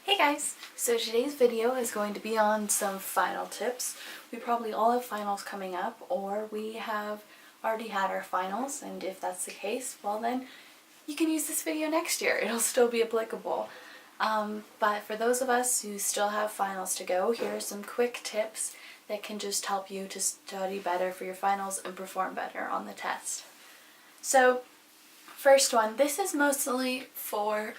Hey guys! So today's video is going to be on some final tips. We probably all have finals coming up, or we have already had our finals, and if that's the case, well then you can use this video next year. It'll still be applicable. But for those of us who still have finals to go, here are some quick tips that can just help you to study better for your finals and perform better on the test. So, first one, this is mostly for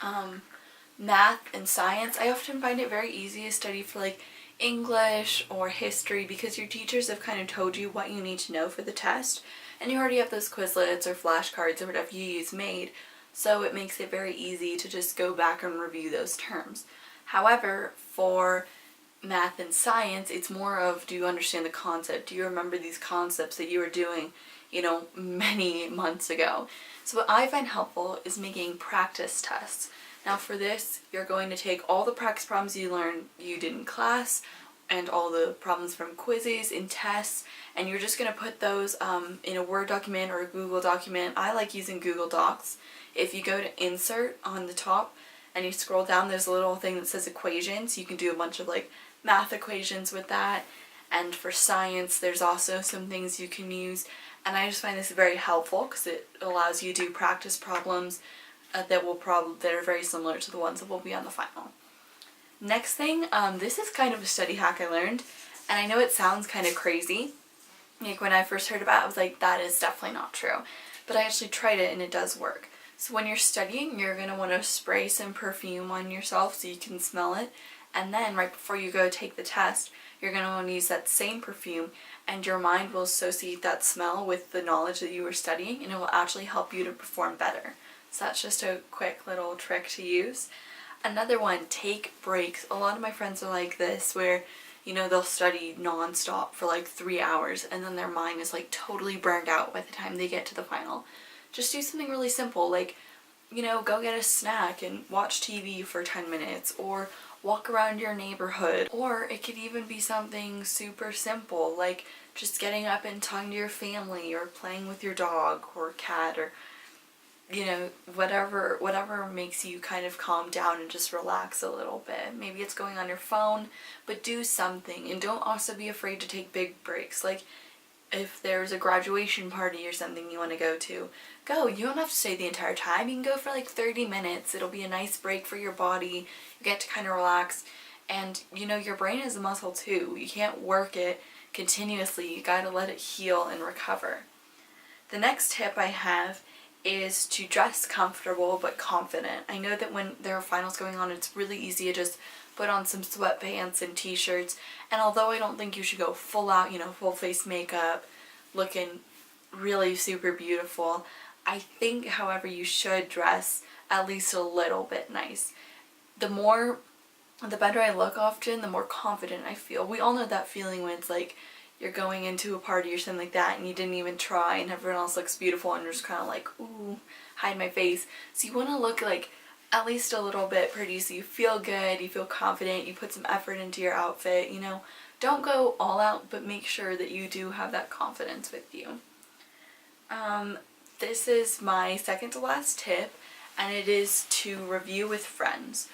math and science. I often find it very easy to study for like English or history because your teachers have kind of told you what you need to know for the test, and you already have those Quizlets or flashcards or whatever you use made, so it makes it very easy to just go back and review those terms. However, for math and science, it's more of, do you understand the concept? Do you remember these concepts that you were doing, many months ago? So what I find helpful is making practice tests. Now for this, you're going to take all the practice problems you did in class and all the problems from quizzes and tests, and you're just going to put those in a Word document or a Google document. I like using Google Docs. If you go to Insert on the top and you scroll down, there's a little thing that says equations. You can do a bunch of like math equations with that. And for science, there's also some things you can use. And I just find this very helpful because it allows you to do practice problems that are very similar to the ones that will be on the final. Next thing, this is kind of a study hack I learned, and I know it sounds kind of crazy. Like when I first heard about it, I was like, that is definitely not true. But I actually tried it and it does work. So when you're studying, you're going to want to spray some perfume on yourself so you can smell it, and then right before you go take the test, you're going to want to use that same perfume, and your mind will associate that smell with the knowledge that you were studying, and it will actually help you to perform better. So that's just a quick little trick to use. Another one, take breaks. A lot of my friends are like this, where they'll study non-stop for like 3 hours and then their mind is like totally burned out by the time they get to the final. Just do something really simple, like go get a snack and watch TV for 10 minutes, or walk around your neighborhood. Or it could even be something super simple, like just getting up and talking to your family, or playing with your dog or cat, or whatever makes you kind of calm down and just relax a little bit. Maybe it's going on your phone, but do something. And don't also be afraid to take big breaks. Like if there's a graduation party or something you want to go. You don't have to stay the entire time. You can go for like 30 minutes. It'll be a nice break for your body. You get to kind of relax. And your brain is a muscle too. You can't work it continuously. You gotta let it heal and recover. The next tip I have is to dress comfortable but confident. I know that when there are finals going on, it's really easy to just put on some sweatpants and t-shirts, and although I don't think you should go full out, full face makeup, looking really super beautiful, I think, however, you should dress at least a little bit nice. The better I look often, the more confident I feel. We all know that feeling when it's like you're going into a party or something like that and you didn't even try and everyone else looks beautiful and you're just kind of like, ooh, hide my face. So you want to look like at least a little bit pretty so you feel good, you feel confident, you put some effort into your outfit, Don't go all out, but make sure that you do have that confidence with you. This is my second to last tip, and it is to review with friends.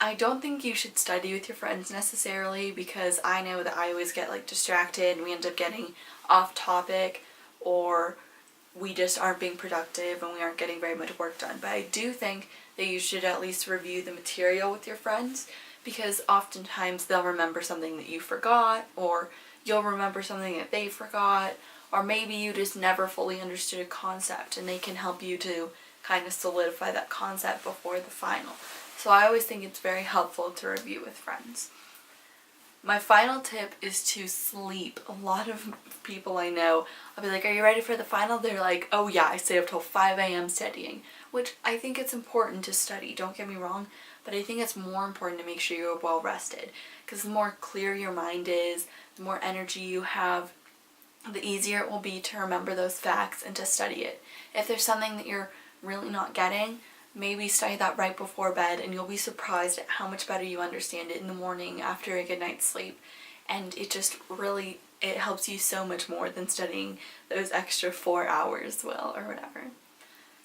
I don't think you should study with your friends necessarily, because I know that I always get like distracted and we end up getting off topic, or we just aren't being productive and we aren't getting very much work done. But I do think that you should at least review the material with your friends, because oftentimes they'll remember something that you forgot, or you'll remember something that they forgot, or maybe you just never fully understood a concept and they can help you to kind of solidify that concept before the final. So I always think it's very helpful to review with friends. My final tip is to sleep. A lot of people I know, I'll be like, are you ready for the final? They're like, oh yeah, I stay up till 5 a.m. studying. Which I think it's important to study, don't get me wrong, but I think it's more important to make sure you're well rested. Because the more clear your mind is, the more energy you have, the easier it will be to remember those facts and to study it. If there's something that you're really not getting, maybe study that right before bed, and you'll be surprised at how much better you understand it in the morning after a good night's sleep. And it helps you so much more than studying those extra 4 hours or whatever.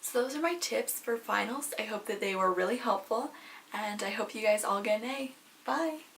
So So those are my tips for finals. I hope that they were really helpful, and I hope you guys all get an A. Bye!